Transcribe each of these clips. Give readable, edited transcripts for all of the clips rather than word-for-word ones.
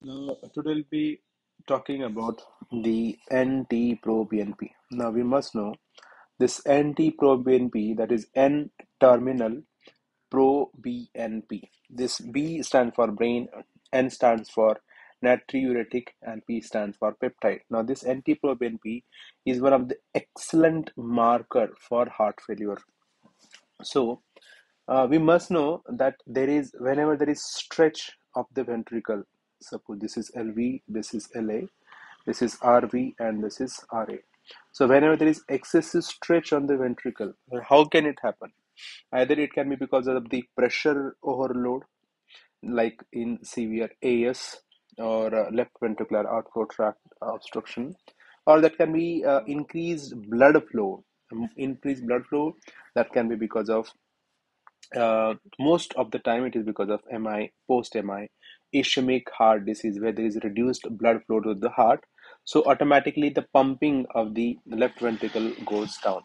Now, today we'll be talking about the NT-proBNP. Now, we must know this NT-proBNP, that is N-terminal proBNP. This B stands for brain, N stands for natriuretic, and P stands for peptide. Now, this NT-proBNP is one of the excellent marker for heart failure. So, we must know that there is whenever there is stretch of the ventricle, suppose this is LV, this is LA, this is RV, and this is RA. So whenever there is excessive stretch on the ventricle, how can it happen? Either it can be because of the pressure overload, like in severe AS or left ventricular outflow tract obstruction, or that can be increased blood flow. Increased blood flow that can be because of most of the time it is because of MI, post MI, ischemic heart disease, where there is reduced blood flow to the heart. So automatically the pumping of the left ventricle goes down.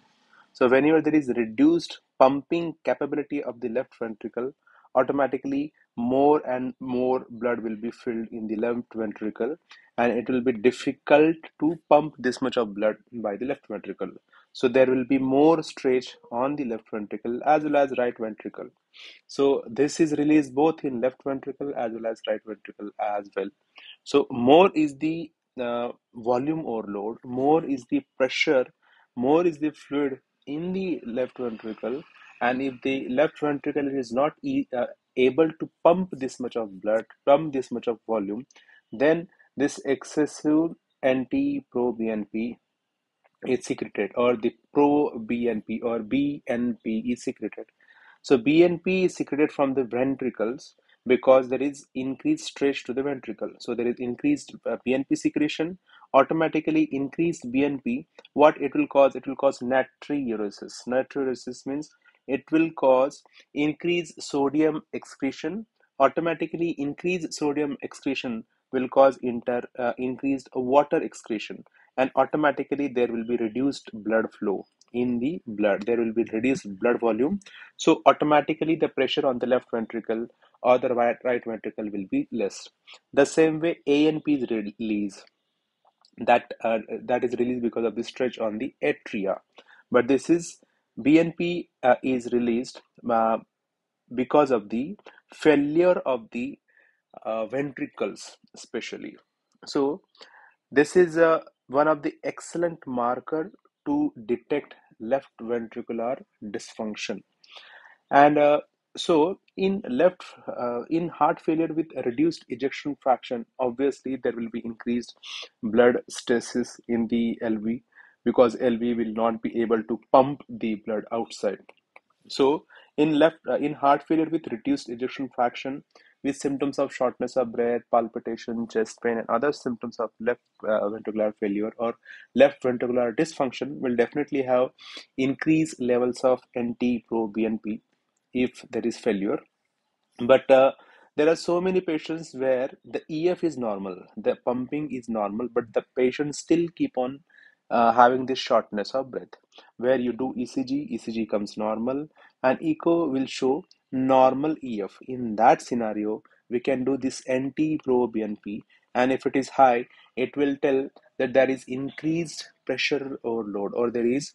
So whenever there is reduced pumping capability of the left ventricle, automatically more and more blood will be filled in the left ventricle, and it will be difficult to pump this much of blood by the left ventricle. So there will be more stretch on the left ventricle as well as right ventricle. So this is released both in left ventricle as well as right ventricle as well. So more is the volume overload, more is the pressure, more is the fluid in the left ventricle, and if the left ventricle is not able to pump this much of blood, pump this much of volume, then this excessive NT-proBNP is secreted, or the pro-BNP or BNP is secreted. So BNP is secreted from the ventricles because there is increased stretch to the ventricle. So there is increased BNP secretion, automatically increased BNP. What it will cause? It will cause natriuresis. Natriuresis means it will cause increased sodium excretion. Automatically increased sodium excretion will cause increased water excretion, and automatically there will be reduced blood flow in the blood. There will be reduced blood volume, so automatically the pressure on the left ventricle or the right ventricle will be less. The same way ANP is released, that is released because of the stretch on the atria. But this is BNP is released because of the failure of the ventricles, especially. So this is one of the excellent marker to detect left ventricular dysfunction. And in heart failure with a reduced ejection fraction, obviously there will be increased blood stasis in the LV, because LV will not be able to pump the blood outside. So in heart failure with reduced ejection fraction, with symptoms of shortness of breath, palpitation, chest pain, and other symptoms of left ventricular failure or left ventricular dysfunction, will definitely have increased levels of NT-proBNP if there is failure. But there are so many patients where the EF is normal, the pumping is normal, but the patients still keep on having this shortness of breath. Where you do ECG comes normal, and echo will show normal EF. In that scenario, we can do this NT-proBNP, and if it is high, it will tell that there is increased pressure overload, or there is,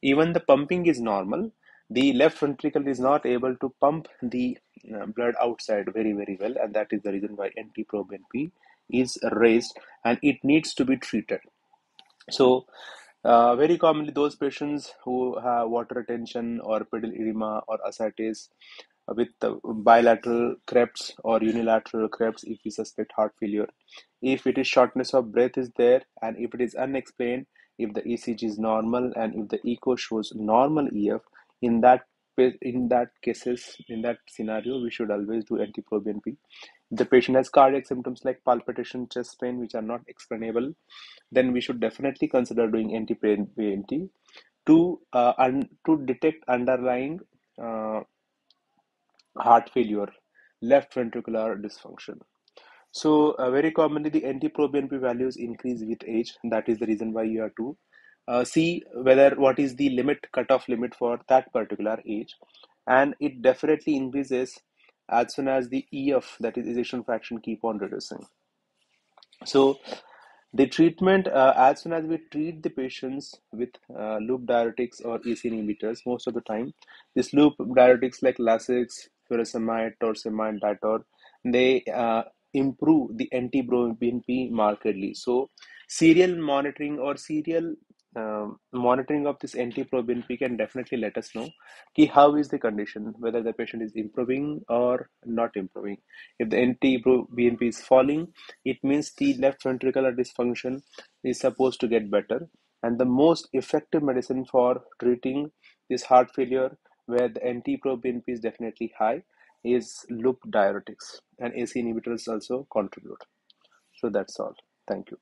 even the pumping is normal, the left ventricle is not able to pump the blood outside very well, and that is the reason why NT-proBNP is raised and it needs to be treated. So very commonly those patients who have water retention or pedal edema or ascites with bilateral creps or unilateral creps, if we suspect heart failure, if it is shortness of breath is there, and if it is unexplained, if the ECG is normal and if the echo shows normal EF, in that scenario, we should always do NT-proBNP. If the patient has cardiac symptoms like palpitation, chest pain, which are not explainable, then we should definitely consider doing NT-proBNP to detect underlying uh, heart failure, left ventricular dysfunction. So very commonly the NT-proBNP values increase with age. That is the reason why you have to see whether what is the cutoff limit for that particular age, and it definitely increases as soon as the EF, that is ejection fraction, keep on reducing. So the treatment, as soon as we treat the patients with loop diuretics or EC inhibitors, most of the time, these loop diuretics like Lasix, furosemide, torsemide, Ditor, they improve the NT-proBNP markedly. So serial monitoring or serial monitoring of this NT-proBNP can definitely let us know ki how is the condition, whether the patient is improving or not improving. If the NT-proBNP is falling, it means the left ventricular dysfunction is supposed to get better. And the most effective medicine for treating this heart failure, where the NT-proBNP is definitely high, is loop diuretics, and AC inhibitors also contribute. So that's all. Thank you.